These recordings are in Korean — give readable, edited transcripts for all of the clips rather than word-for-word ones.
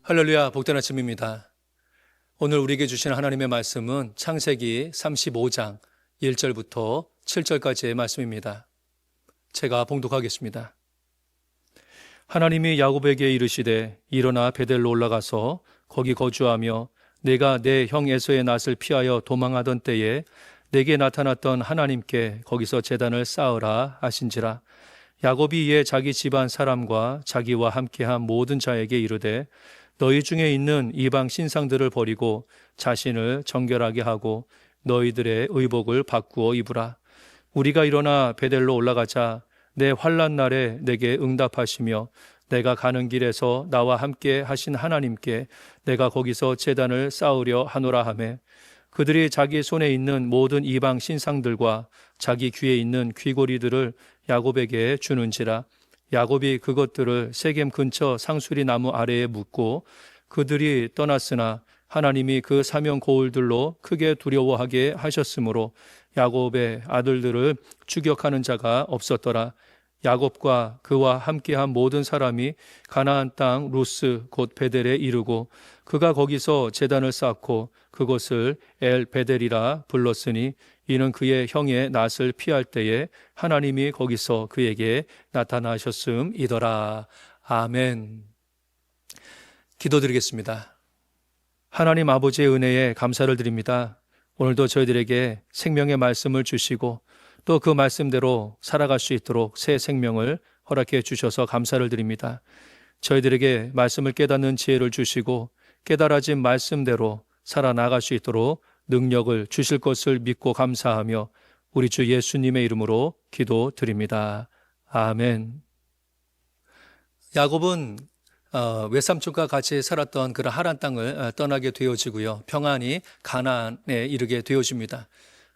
할렐루야, 복된 아침입니다. 오늘 우리에게 주신 하나님의 말씀은 창세기 35장 1절부터 7절까지의 말씀입니다. 제가 봉독하겠습니다. 하나님이 야곱에게 이르시되 일어나 베델로 올라가서 거기 거주하며 내가 내 형 에서의 낯을 피하여 도망하던 때에 내게 나타났던 하나님께 거기서 제단을 쌓으라 하신지라. 야곱이 이에 자기 집안 사람과 자기와 함께한 모든 자에게 이르되 너희 중에 있는 이방 신상들을 버리고 자신을 정결하게 하고 너희들의 의복을 바꾸어 입으라. 우리가 일어나 베델로 올라가자 내 환난 날에 내게 응답하시며 내가 가는 길에서 나와 함께 하신 하나님께 내가 거기서 제단을 쌓으려 하노라 하매 그들이 자기 손에 있는 모든 이방 신상들과 자기 귀에 있는 귀고리들을 야곱에게 주는지라. 야곱이 그것들을 세겜 근처 상수리 나무 아래에 묻고 그들이 떠났으나 하나님이 그 사명 고울들로 크게 두려워하게 하셨으므로 야곱의 아들들을 추격하는 자가 없었더라. 야곱과 그와 함께한 모든 사람이 가나안 땅 루스 곧 베델에 이르고 그가 거기서 제단을 쌓고 그곳을 엘 베델이라 불렀으니 이는 그의 형의 낯을 피할 때에 하나님이 거기서 그에게 나타나셨음이더라. 아멘. 기도드리겠습니다. 하나님 아버지의 은혜에 감사를 드립니다. 오늘도 저희들에게 생명의 말씀을 주시고 또 그 말씀대로 살아갈 수 있도록 새 생명을 허락해 주셔서 감사를 드립니다. 저희들에게 말씀을 깨닫는 지혜를 주시고 깨달아진 말씀대로 살아나갈 수 있도록 능력을 주실 것을 믿고 감사하며 우리 주 예수님의 이름으로 기도드립니다. 아멘. 야곱은 외삼촌과 같이 살았던 그런 하란 땅을 떠나게 되어지고요. 평안히 가나안에 이르게 되어집니다.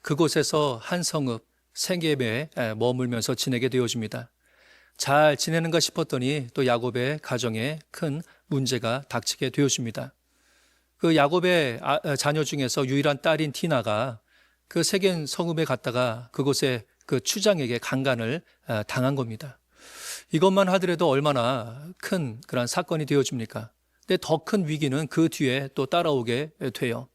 그곳에서 한 성읍 세겜에 머물면서 지내게 되어집니다. 잘 지내는가 싶었더니 또 야곱의 가정에 큰 문제가 닥치게 되어집니다. 그 야곱의 자녀 중에서 유일한 딸인 디나가 그 세겜 성읍에 갔다가 그곳에 그 추장에게 강간을 당한 겁니다. 이것만 하더라도 얼마나 큰 그런 사건이 되어집니까? 근데 더 큰 위기는 그 뒤에 또 따라오게 돼요.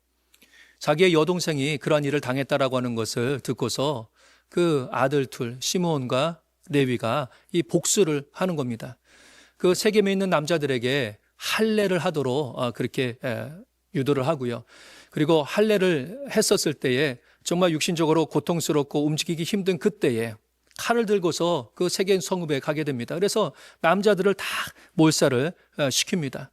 자기의 여동생이 그러한 일을 당했다라고 하는 것을 듣고서 그 아들 둘 시므온과 레위가 이 복수를 하는 겁니다. 그 세겜에 있는 남자들에게 할례를 하도록 그렇게 유도를 하고요. 그리고 할례를 했었을 때에 정말 육신적으로 고통스럽고 움직이기 힘든 그때에 칼을 들고서 그 세겜 성읍에 가게 됩니다. 그래서 남자들을 다 몰살을 시킵니다.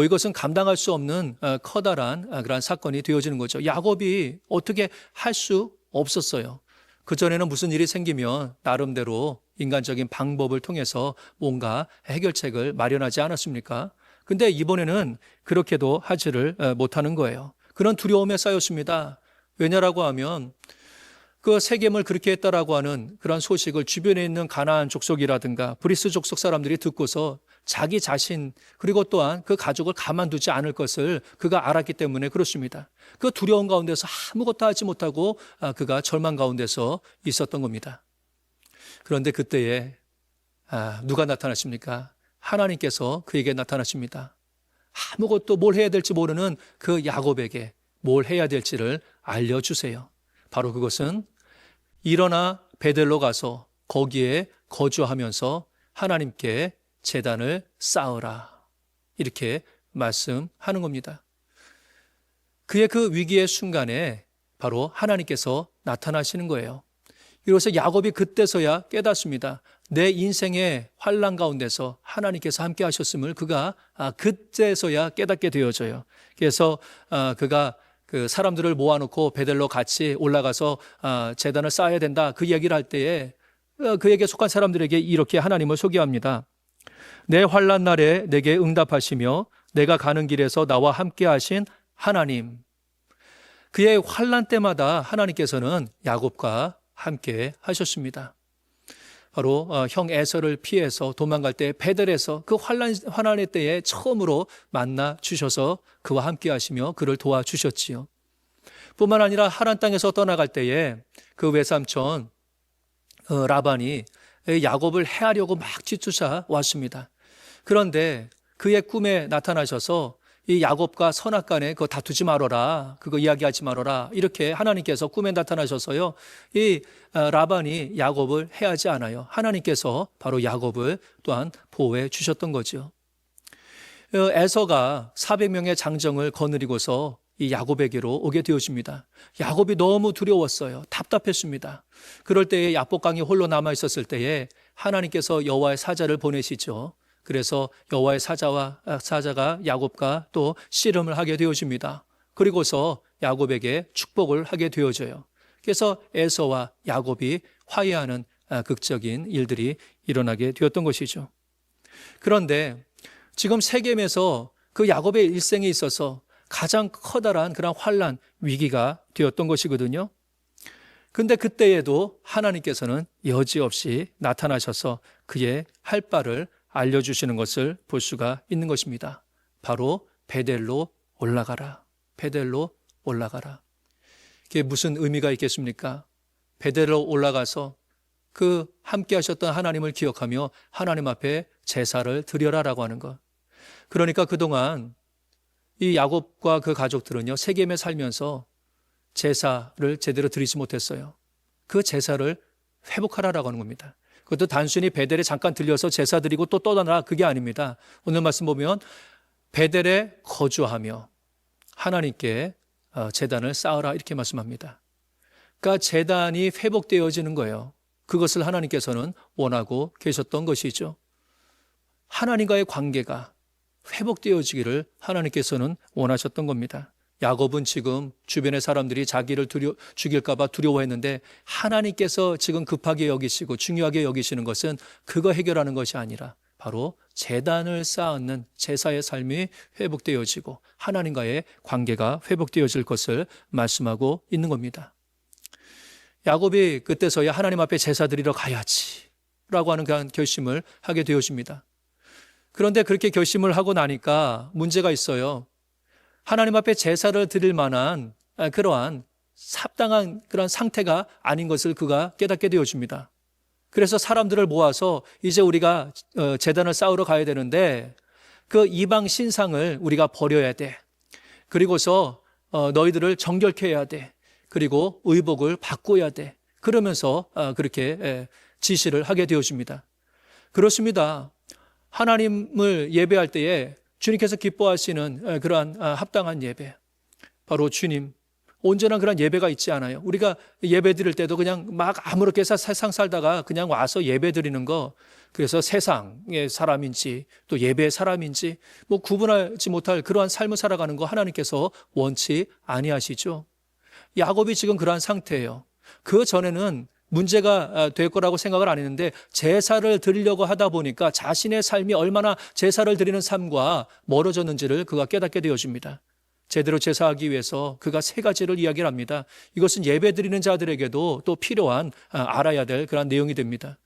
이것은 감당할 수 없는 커다란 그런 사건이 되어지는 거죠. 야곱이 어떻게 할 수 없었어요. 그전에는 무슨 일이 생기면 나름대로 인간적인 방법을 통해서 뭔가 해결책을 마련하지 않았습니까? 근데 이번에는 그렇게도 하지를 못하는 거예요. 그런 두려움에 쌓였습니다. 왜냐라고 하면 그 세겜을 그렇게 했다라고 하는 그런 소식을 주변에 있는 가나안 족속이라든가 브리스 족속 사람들이 듣고서 자기 자신 그리고 또한 그 가족을 가만두지 않을 것을 그가 알았기 때문에 그렇습니다. 그 두려움 가운데서 아무것도 하지 못하고 그가 절망 가운데서 있었던 겁니다. 그런데 그때에 누가 나타나십니까? 하나님께서 그에게 나타나십니다. 아무것도 뭘 해야 될지 모르는 그 야곱에게 뭘 해야 될지를 알려주세요. 바로 그것은 일어나 베델로 가서 거기에 거주하면서 하나님께 제단을 쌓으라. 이렇게 말씀하는 겁니다. 그의 그 위기의 순간에 바로 하나님께서 나타나시는 거예요. 이로써 야곱이 그때서야 깨닫습니다. 내 인생의 환난 가운데서 하나님께서 함께 하셨음을 그가 그때서야 깨닫게 되어져요. 그래서 그가 그 사람들을 모아놓고 베델로 같이 올라가서 제단을 쌓아야 된다. 그 얘기를 할 때에 그에게 속한 사람들에게 이렇게 하나님을 소개합니다. 내 환난 날에 내게 응답하시며 내가 가는 길에서 나와 함께 하신 하나님. 그의 환난 때마다 하나님께서는 야곱과 함께 하셨습니다. 바로 형 에서를 피해서 도망갈 때 베델에서 그 환난의 때에 처음으로 만나 주셔서 그와 함께 하시며 그를 도와주셨지요. 뿐만 아니라 하란 땅에서 떠나갈 때에 그 외삼촌 라반이 야곱을 해하려고 막 뒤쫓아 왔습니다. 그런데 그의 꿈에 나타나셔서 이 야곱과 선악간에 그거 다투지 말아라, 그거 이야기하지 말아라, 이렇게 하나님께서 꿈에 나타나셔서요, 이 라반이 야곱을 해하지 않아요. 하나님께서 바로 야곱을 또한 보호해 주셨던 거죠. 에서가 400명의 장정을 거느리고서 이 야곱에게로 오게 되어집니다. 야곱이 너무 두려웠어요. 답답했습니다. 그럴 때에 야복강이 홀로 남아 있었을 때에 하나님께서 여호와의 사자를 보내시죠. 그래서 여호와의 사자가 야곱과 또 씨름을 하게 되어집니다. 그리고서 야곱에게 축복을 하게 되어져요. 그래서 에서와 야곱이 화해하는 극적인 일들이 일어나게 되었던 것이죠. 그런데 지금 세겜에서 그 야곱의 일생에 있어서 가장 커다란 그런 환난, 위기가 되었던 것이거든요. 근데 그때에도 하나님께서는 여지없이 나타나셔서 그의 할 바를 알려주시는 것을 볼 수가 있는 것입니다. 바로 베델로 올라가라. 베델로 올라가라. 그게 무슨 의미가 있겠습니까? 베델로 올라가서 그 함께 하셨던 하나님을 기억하며 하나님 앞에 제사를 드려라라고 하는 것. 그러니까 그동안 이 야곱과 그 가족들은요, 세겜에 살면서 제사를 제대로 드리지 못했어요. 그 제사를 회복하라라고 하는 겁니다. 그것도 단순히 베델에 잠깐 들려서 제사 드리고 또 떠나라, 그게 아닙니다. 오늘 말씀 보면 베델에 거주하며 하나님께 제단을 쌓으라, 이렇게 말씀합니다. 그러니까 제단이 회복되어지는 거예요. 그것을 하나님께서는 원하고 계셨던 것이죠. 하나님과의 관계가 회복되어지기를 하나님께서는 원하셨던 겁니다. 야곱은 지금 주변의 사람들이 자기를 죽일까 봐 두려워했는데 하나님께서 지금 급하게 여기시고 중요하게 여기시는 것은 그거 해결하는 것이 아니라 바로 제단을 쌓는 제사의 삶이 회복되어지고 하나님과의 관계가 회복되어질 것을 말씀하고 있는 겁니다. 야곱이 그때서야 하나님 앞에 제사 드리러 가야지 라고 하는 그런 결심을 하게 되어집니다. 그런데 그렇게 결심을 하고 나니까 문제가 있어요. 하나님 앞에 제사를 드릴 만한 그러한 합당한 그런 상태가 아닌 것을 그가 깨닫게 되어집니다. 그래서 사람들을 모아서 이제 우리가 제단을 쌓으러 가야 되는데 그 이방 신상을 우리가 버려야 돼. 그리고서 너희들을 정결케 해야 돼. 그리고 의복을 바꿔야 돼. 그러면서 그렇게 지시를 하게 되어집니다. 그렇습니다. 하나님을 예배할 때에 주님께서 기뻐하시는 그러한 합당한 예배, 바로 주님, 언제나 그런 예배가 있지 않아요. 우리가 예배 드릴 때도 그냥 막 아무렇게 세상 살다가 그냥 와서 예배 드리는 거, 그래서 세상의 사람인지 또 예배의 사람인지 뭐 구분하지 못할 그러한 삶을 살아가는 거 하나님께서 원치 아니하시죠. 야곱이 지금 그러한 상태예요. 그 전에는 문제가 될 거라고 생각을 안 했는데 제사를 드리려고 하다 보니까 자신의 삶이 얼마나 제사를 드리는 삶과 멀어졌는지를 그가 깨닫게 되어집니다. 제대로 제사하기 위해서 그가 세 가지를 이야기를 합니다. 이것은 예배 드리는 자들에게도 또 필요한 알아야 될 그런 내용이 됩니다.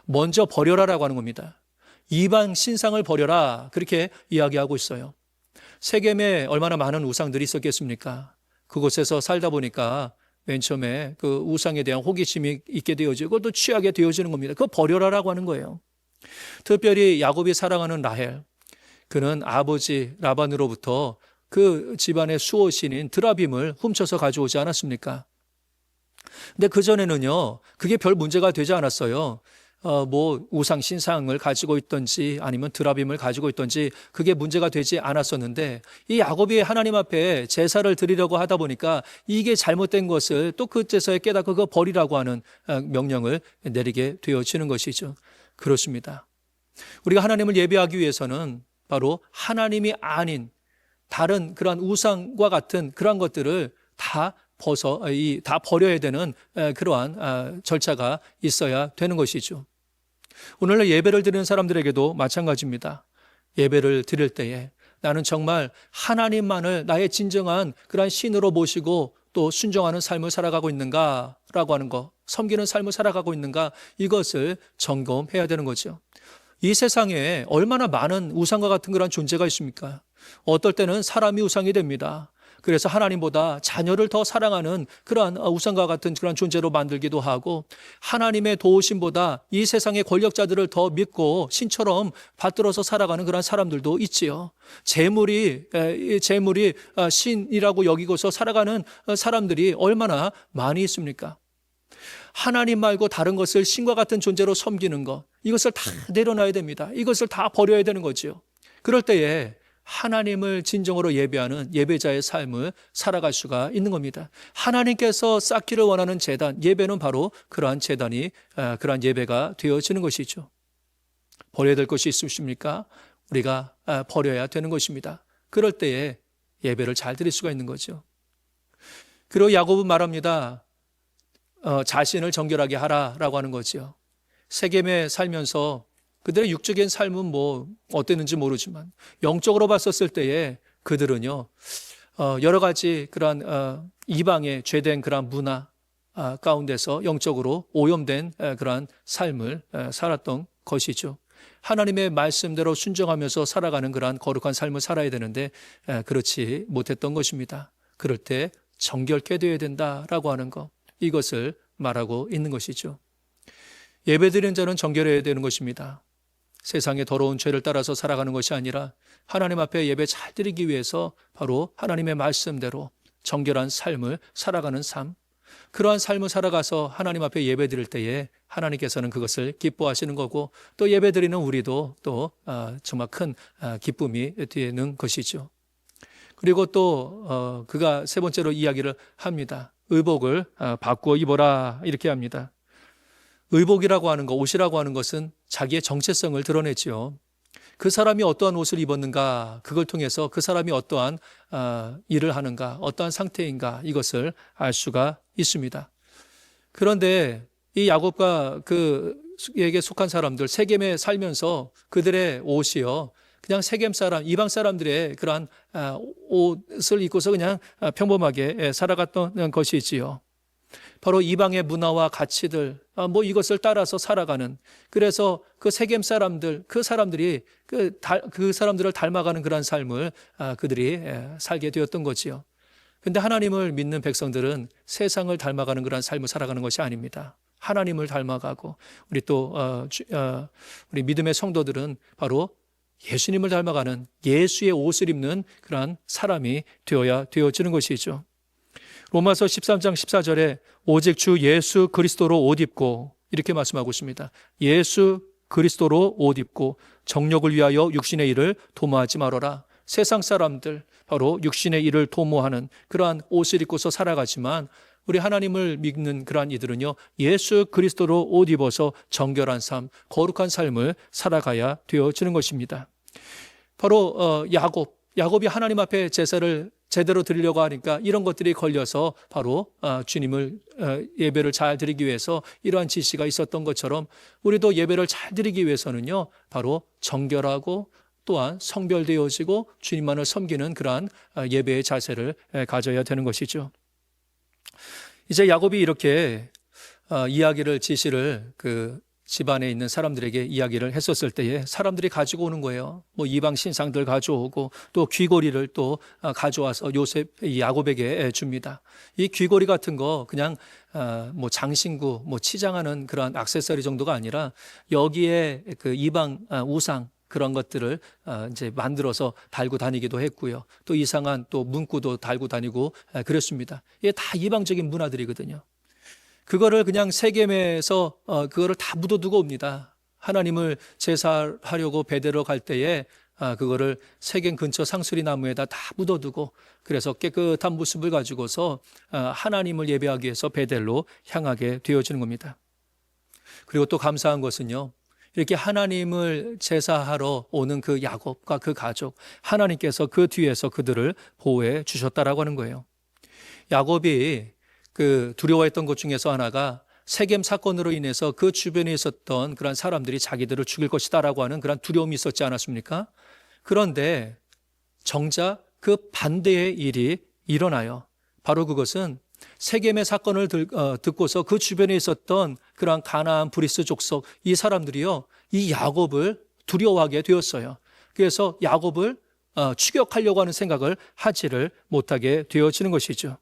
먼저 버려라라고 하는 겁니다. 이방 신상을 버려라, 그렇게 이야기하고 있어요. 세겜에 얼마나 많은 우상들이 있었겠습니까? 그곳에서 살다 보니까 맨 처음에 그 우상에 대한 호기심이 있게 되어지고 또 취하게 되어지는 겁니다. 그거 버려라라고 하는 거예요. 특별히 야곱이 사랑하는 라헬, 그는 아버지 라반으로부터 그 집안의 수호신인 드라빔을 훔쳐서 가져오지 않았습니까? 근데 그전에는요, 그게 별 문제가 되지 않았어요. 뭐 우상 신상을 가지고 있든지 아니면 드라빔을 가지고 있든지 그게 문제가 되지 않았었는데 이 야곱이 하나님 앞에 제사를 드리려고 하다 보니까 이게 잘못된 것을 또 그때서야 깨닫고 그거 버리라고 하는 명령을 내리게 되어지는 것이죠. 그렇습니다. 우리가 하나님을 예배하기 위해서는 바로 하나님이 아닌 다른 그러한 우상과 같은 그러한 것들을 다 버려야 되는 그러한 절차가 있어야 되는 것이죠. 오늘날 예배를 드리는 사람들에게도 마찬가지입니다. 예배를 드릴 때에 나는 정말 하나님만을 나의 진정한 그러한 신으로 모시고 또 순종하는 삶을 살아가고 있는가라고 하는 것, 섬기는 삶을 살아가고 있는가, 이것을 점검해야 되는 거죠. 이 세상에 얼마나 많은 우상과 같은 그런 존재가 있습니까? 어떨 때는 사람이 우상이 됩니다. 그래서 하나님보다 자녀를 더 사랑하는 그러한 우상과 같은 그런 존재로 만들기도 하고, 하나님의 도우심보다 이 세상의 권력자들을 더 믿고 신처럼 받들어서 살아가는 그런 사람들도 있지요. 재물이 신이라고 여기고서 살아가는 사람들이 얼마나 많이 있습니까? 하나님 말고 다른 것을 신과 같은 존재로 섬기는 것, 이것을 다 내려놔야 됩니다. 이것을 다 버려야 되는 거죠. 그럴 때에 하나님을 진정으로 예배하는 예배자의 삶을 살아갈 수가 있는 겁니다. 하나님께서 쌓기를 원하는 제단, 예배는 바로 그러한 제단이, 그러한 예배가 되어지는 것이죠. 버려야 될 것이 있으십니까? 우리가 버려야 되는 것입니다. 그럴 때에 예배를 잘 드릴 수가 있는 거죠. 그리고 야곱은 말합니다. 자신을 정결하게 하라라고 하는 거죠. 세겜에 살면서 그들의 육적인 삶은 뭐 어땠는지 모르지만 영적으로 봤었을 때에 그들은요, 여러 가지 그러한 이방의 죄된 그러한 문화 가운데서 영적으로 오염된 그러한 삶을 살았던 것이죠. 하나님의 말씀대로 순종하면서 살아가는 그러한 거룩한 삶을 살아야 되는데 그렇지 못했던 것입니다. 그럴 때 정결케 되어야 된다라고 하는 것, 이것을 말하고 있는 것이죠. 예배드리는 자는 정결해야 되는 것입니다. 세상의 더러운 죄를 따라서 살아가는 것이 아니라 하나님 앞에 예배 잘 드리기 위해서 바로 하나님의 말씀대로 정결한 삶을 살아가는 삶, 그러한 삶을 살아가서 하나님 앞에 예배 드릴 때에 하나님께서는 그것을 기뻐하시는 거고, 또 예배 드리는 우리도 또 정말 큰 기쁨이 되는 것이죠. 그리고 또 그가 세 번째로 이야기를 합니다. 의복을 바꾸어 입어라, 이렇게 합니다. 의복이라고 하는 것, 옷이라고 하는 것은 자기의 정체성을 드러내지요. 그 사람이 어떠한 옷을 입었는가, 그걸 통해서 그 사람이 어떠한 일을 하는가, 어떠한 상태인가, 이것을 알 수가 있습니다. 그런데 이 야곱과 그에게 속한 사람들, 세겜에 살면서 그들의 옷이요, 그냥 세겜 사람, 이방 사람들의 그러한 옷을 입고서 그냥 평범하게 살아갔던 것이지요. 바로 이방의 문화와 가치들, 이것을 따라서 살아가는, 그래서 그 세겜 사람들, 그 사람들이 그 사람들을 닮아가는 그러한 삶을 그들이 살게 되었던 거지요. 근데 하나님을 믿는 백성들은 세상을 닮아가는 그러한 삶을 살아가는 것이 아닙니다. 하나님을 닮아가고, 우리 또 우리 믿음의 성도들은 바로 예수님을 닮아가는 예수의 옷을 입는 그러한 사람이 되어지는 것이죠. 로마서 13장 14절에 오직 주 예수 그리스도로 옷 입고, 이렇게 말씀하고 있습니다. 예수 그리스도로 옷 입고 정욕을 위하여 육신의 일을 도모하지 말아라. 세상 사람들, 바로 육신의 일을 도모하는 그러한 옷을 입고서 살아가지만, 우리 하나님을 믿는 그러한 이들은요, 예수 그리스도로 옷 입어서 정결한 삶, 거룩한 삶을 살아가야 되어지는 것입니다. 바로 야곱이 하나님 앞에 제사를 제대로 드리려고 하니까 이런 것들이 걸려서 바로 주님을 예배를 잘 드리기 위해서 이러한 지시가 있었던 것처럼, 우리도 예배를 잘 드리기 위해서는요, 바로 정결하고 또한 성별되어지고 주님만을 섬기는 그러한 예배의 자세를 가져야 되는 것이죠. 이제 야곱이 이렇게 지시를 집안에 있는 사람들에게 이야기를 했었을 때에 사람들이 가지고 오는 거예요. 이방 신상들 가져오고, 또 귀고리를 또 가져와서 야곱에게 줍니다. 이 귀고리 같은 거 그냥 장신구, 치장하는 그런 액세서리 정도가 아니라 여기에 그 이방 우상, 그런 것들을 이제 만들어서 달고 다니기도 했고요. 또 이상한 또 문구도 달고 다니고 그랬습니다. 이게 다 이방적인 문화들이거든요. 그거를 그냥 세겜에서 그거를 다 묻어두고 옵니다. 하나님을 제사하려고 베드로 갈 때에 그거를 세겜 근처 상수리 나무에다 다 묻어두고, 그래서 깨끗한 모습을 가지고서 하나님을 예배하기 위해서 베델로 향하게 되어지는 겁니다. 그리고 또 감사한 것은요, 이렇게 하나님을 제사하러 오는 그 야곱과 그 가족, 하나님께서 그 뒤에서 그들을 보호해 주셨다라고 하는 거예요. 야곱이 두려워했던 것 중에서 하나가 세겜 사건으로 인해서 그 주변에 있었던 그런 사람들이 자기들을 죽일 것이다라고 하는 그런 두려움이 있었지 않았습니까? 그런데 정작 그 반대의 일이 일어나요. 바로 그것은 세겜의 사건을 듣고서 그 주변에 있었던 그러한 가나안 브리스 족속 이 사람들이요, 이 야곱을 두려워하게 되었어요. 그래서 야곱을 추격하려고 하는 생각을 하지를 못하게 되어지는 것이죠.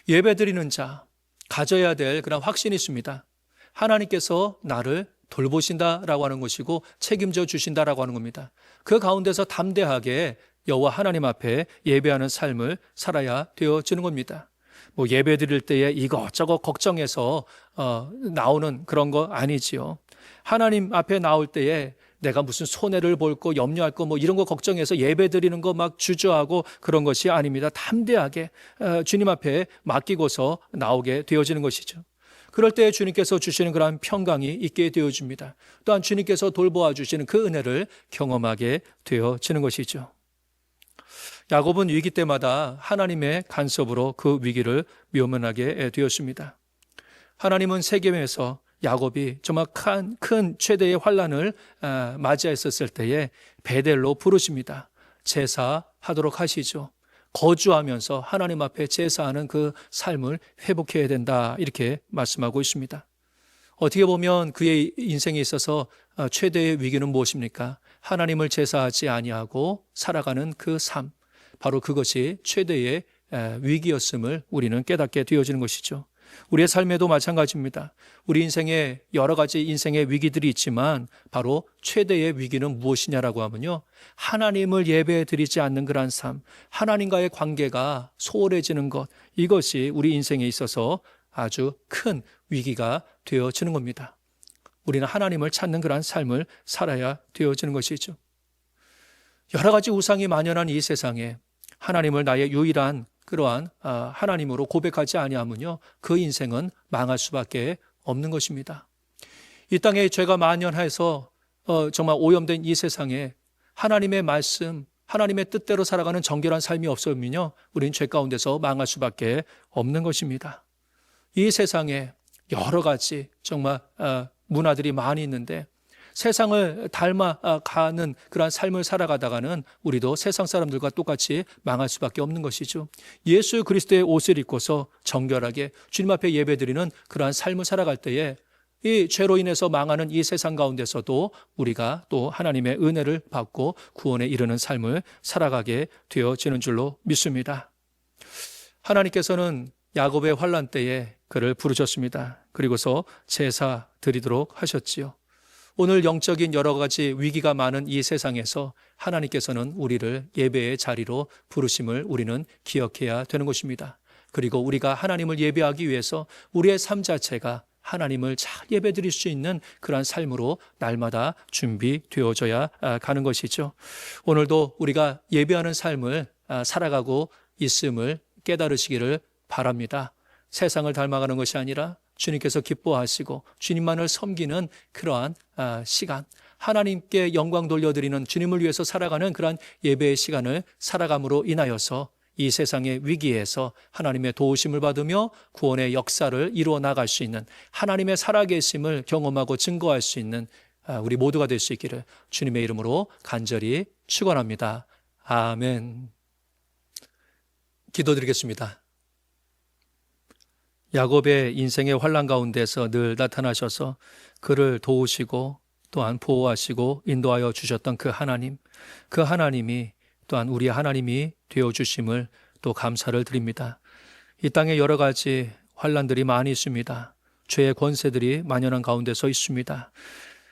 예배드리는 자, 가져야 될 그런 확신이 있습니다. 하나님께서 나를 돌보신다라고 하는 것이고 책임져 주신다라고 하는 겁니다. 그 가운데서 담대하게 여호와 하나님 앞에 예배하는 삶을 살아야 되어지는 겁니다. 뭐 예배 드릴 때에 이것저것 걱정해서 나오는 그런 거 아니지요. 하나님 앞에 나올 때에 내가 무슨 손해를 볼 거, 염려할 거, 뭐 이런 거 걱정해서 예배 드리는 거 막 주저하고 그런 것이 아닙니다. 담대하게 주님 앞에 맡기고서 나오게 되어지는 것이죠. 그럴 때 주님께서 주시는 그러한 평강이 있게 되어집니다. 또한 주님께서 돌보아 주시는 그 은혜를 경험하게 되어지는 것이죠. 야곱은 위기 때마다 하나님의 간섭으로 그 위기를 면면하게 되었습니다. 하나님은 세겜에서 야곱이 정말 큰 최대의 환난을 맞이했었을 때에 베델로 부르십니다. 제사하도록 하시죠. 거주하면서 하나님 앞에 제사하는 그 삶을 회복해야 된다, 이렇게 말씀하고 있습니다. 어떻게 보면 그의 인생에 있어서 최대의 위기는 무엇입니까? 하나님을 제사하지 아니하고 살아가는 그 삶, 바로 그것이 최대의 위기였음을 우리는 깨닫게 되어지는 것이죠. 우리의 삶에도 마찬가지입니다. 우리 인생에 여러 가지 인생의 위기들이 있지만 바로 최대의 위기는 무엇이냐라고 하면요, 하나님을 예배해 드리지 않는 그러한 삶, 하나님과의 관계가 소홀해지는 것, 이것이 우리 인생에 있어서 아주 큰 위기가 되어지는 겁니다. 우리는 하나님을 찾는 그러한 삶을 살아야 되어지는 것이죠. 여러 가지 우상이 만연한 이 세상에 하나님을 나의 유일한 그러한 하나님으로 고백하지 아니하면요, 그 인생은 망할 수밖에 없는 것입니다. 이 땅에 죄가 만연해서 정말 오염된 이 세상에 하나님의 말씀, 하나님의 뜻대로 살아가는 정결한 삶이 없으면요, 우리는 죄 가운데서 망할 수밖에 없는 것입니다. 이 세상에 여러 가지 정말 문화들이 많이 있는데 세상을 닮아가는 그러한 삶을 살아가다가는 우리도 세상 사람들과 똑같이 망할 수밖에 없는 것이죠. 예수 그리스도의 옷을 입고서 정결하게 주님 앞에 예배드리는 그러한 삶을 살아갈 때에 이 죄로 인해서 망하는 이 세상 가운데서도 우리가 또 하나님의 은혜를 받고 구원에 이르는 삶을 살아가게 되어지는 줄로 믿습니다. 하나님께서는 야곱의 환난 때에 그를 부르셨습니다. 그리고서 제사 드리도록 하셨지요. 오늘 영적인 여러 가지 위기가 많은 이 세상에서 하나님께서는 우리를 예배의 자리로 부르심을 우리는 기억해야 되는 것입니다. 그리고 우리가 하나님을 예배하기 위해서 우리의 삶 자체가 하나님을 잘 예배드릴 수 있는 그러한 삶으로 날마다 준비되어져야 가는 것이죠. 오늘도 우리가 예배하는 삶을 살아가고 있음을 깨달으시기를 바랍니다. 세상을 닮아가는 것이 아니라 주님께서 기뻐하시고 주님만을 섬기는 그러한 시간, 하나님께 영광 돌려드리는 주님을 위해서 살아가는 그러한 예배의 시간을 살아감으로 인하여서 이 세상의 위기에서 하나님의 도우심을 받으며 구원의 역사를 이루어 나갈 수 있는, 하나님의 살아계심을 경험하고 증거할 수 있는 우리 모두가 될 수 있기를 주님의 이름으로 간절히 축원합니다. 아멘. 기도드리겠습니다. 야곱의 인생의 환난 가운데서 늘 나타나셔서 그를 도우시고 또한 보호하시고 인도하여 주셨던 그 하나님, 그 하나님이 또한 우리의 하나님이 되어주심을 또 감사를 드립니다. 이 땅에 여러 가지 환난들이 많이 있습니다. 죄의 권세들이 만연한 가운데 서 있습니다.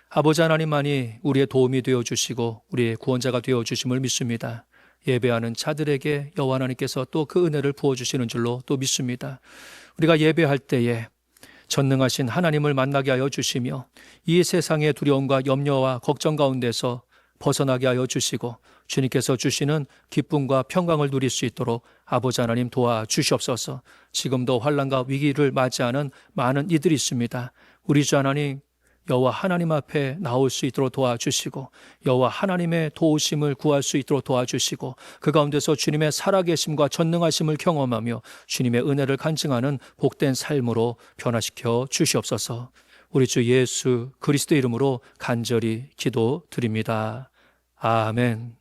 아버지 하나님만이 우리의 도움이 되어주시고 우리의 구원자가 되어주심을 믿습니다. 예배하는 자들에게 여호와 하나님께서 또 그 은혜를 부어주시는 줄로 또 믿습니다. 우리가 예배할 때에 전능하신 하나님을 만나게 하여 주시며 이 세상의 두려움과 염려와 걱정 가운데서 벗어나게 하여 주시고 주님께서 주시는 기쁨과 평강을 누릴 수 있도록 아버지 하나님 도와주시옵소서. 지금도 환난과 위기를 맞이하는 많은 이들이 있습니다. 우리 주 하나님, 여호와 하나님 앞에 나올 수 있도록 도와주시고 여호와 하나님의 도우심을 구할 수 있도록 도와주시고 그 가운데서 주님의 살아계심과 전능하심을 경험하며 주님의 은혜를 간증하는 복된 삶으로 변화시켜 주시옵소서. 우리 주 예수 그리스도 이름으로 간절히 기도드립니다. 아멘.